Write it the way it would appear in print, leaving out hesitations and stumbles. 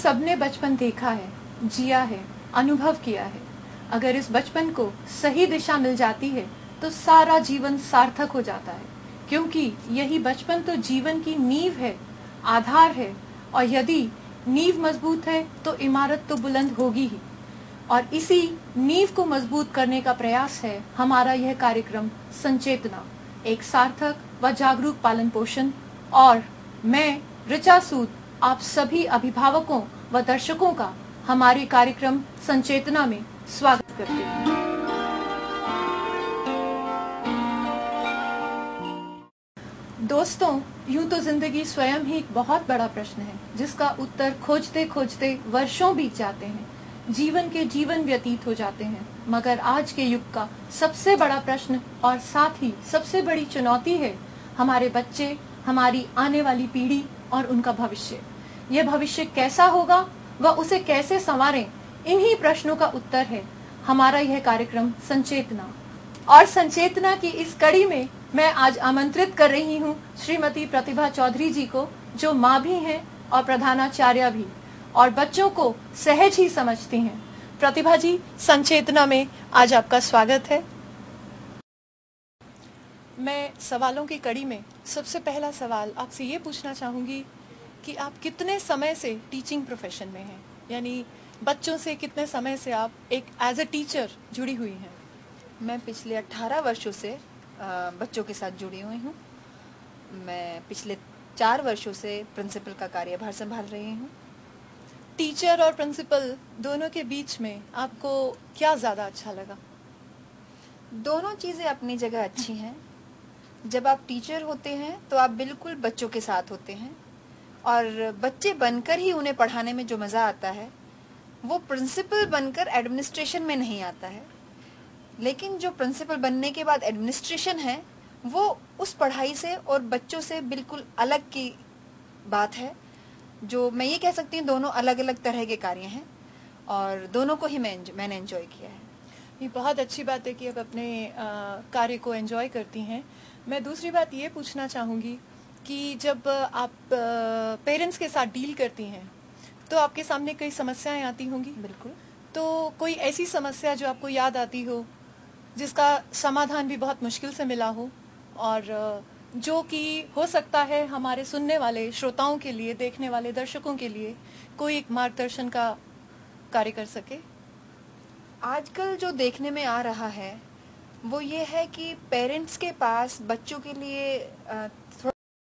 सबने बचपन देखा है, जिया है, अनुभव किया है। अगर इस बचपन को सही दिशा मिल जाती है तो सारा जीवन सार्थक हो जाता है, क्योंकि यही बचपन तो जीवन की नींव है, आधार है। और यदि नींव मजबूत है तो इमारत तो बुलंद होगी ही। और इसी नींव को मजबूत करने का प्रयास है हमारा यह कार्यक्रम संचेतना, एक सार्थक व जागरूक पालन पोषण। और मैं ऋचा सूद आप सभी अभिभावकों व दर्शकों का हमारे कार्यक्रम संचेतना में स्वागत करती हूँ। दोस्तों, यूं तो जिंदगी स्वयं ही एक बहुत बड़ा प्रश्न है, जिसका उत्तर खोजते खोजते वर्षों बीत जाते हैं, जीवन के जीवन व्यतीत हो जाते हैं। मगर आज के युग का सबसे बड़ा प्रश्न और साथ ही सबसे बड़ी चुनौती है हमारे बच्चे, हमारी आने वाली पीढ़ी और उनका भविष्य। यह भविष्य कैसा होगा व उसे कैसे संवारें, इन्हीं प्रश्नों का उत्तर है हमारा यह कार्यक्रम संचेतना। और संचेतना की इस कड़ी में मैं आज आमंत्रित कर रही हूँ श्रीमती प्रतिभा चौधरी जी को, जो माँ भी हैं और प्रधानाचार्य भी, और बच्चों को सहज ही समझती हैं। प्रतिभा जी, संचेतना में आज आपका स्वागत है। मैं सवालों की कड़ी में सबसे पहला सवाल आपसे ये पूछना चाहूँगी कि आप कितने समय से टीचिंग प्रोफेशन में हैं, यानी बच्चों से कितने समय से आप एक एज ए टीचर जुड़ी हुई हैं? मैं पिछले 18 वर्षों से बच्चों के साथ जुड़ी हुई हूँ। मैं पिछले 4 वर्षों से प्रिंसिपल का कार्यभार संभाल रही हूँ। टीचर और प्रिंसिपल दोनों के बीच में आपको क्या ज़्यादा अच्छा लगा? दोनों चीज़ें अपनी जगह अच्छी हैं। जब आप टीचर होते हैं तो आप बिल्कुल बच्चों के साथ होते हैं, और बच्चे बनकर ही उन्हें पढ़ाने में जो मज़ा आता है वो प्रिंसिपल बनकर एडमिनिस्ट्रेशन में नहीं आता है। लेकिन जो प्रिंसिपल बनने के बाद एडमिनिस्ट्रेशन है वो उस पढ़ाई से और बच्चों से बिल्कुल अलग की बात है। जो मैं ये कह सकती हूँ, दोनों अलग अलग तरह के कार्य हैं और दोनों को ही मैंने एंजॉय किया है। ये बहुत अच्छी बात है कि आप अपने कार्य को एंजॉय करती हैं। मैं दूसरी बात ये पूछना चाहूँगी कि जब आप पेरेंट्स के साथ डील करती हैं तो आपके सामने कई समस्याएं आती होंगी। बिल्कुल। तो कोई ऐसी समस्या जो आपको याद आती हो, जिसका समाधान भी बहुत मुश्किल से मिला हो, और जो कि हो सकता है हमारे सुनने वाले श्रोताओं के लिए, देखने वाले दर्शकों के लिए कोई एक मार्गदर्शन का कार्य कर सके? आजकल जो देखने में आ रहा है वो ये है कि पेरेंट्स के पास बच्चों के लिए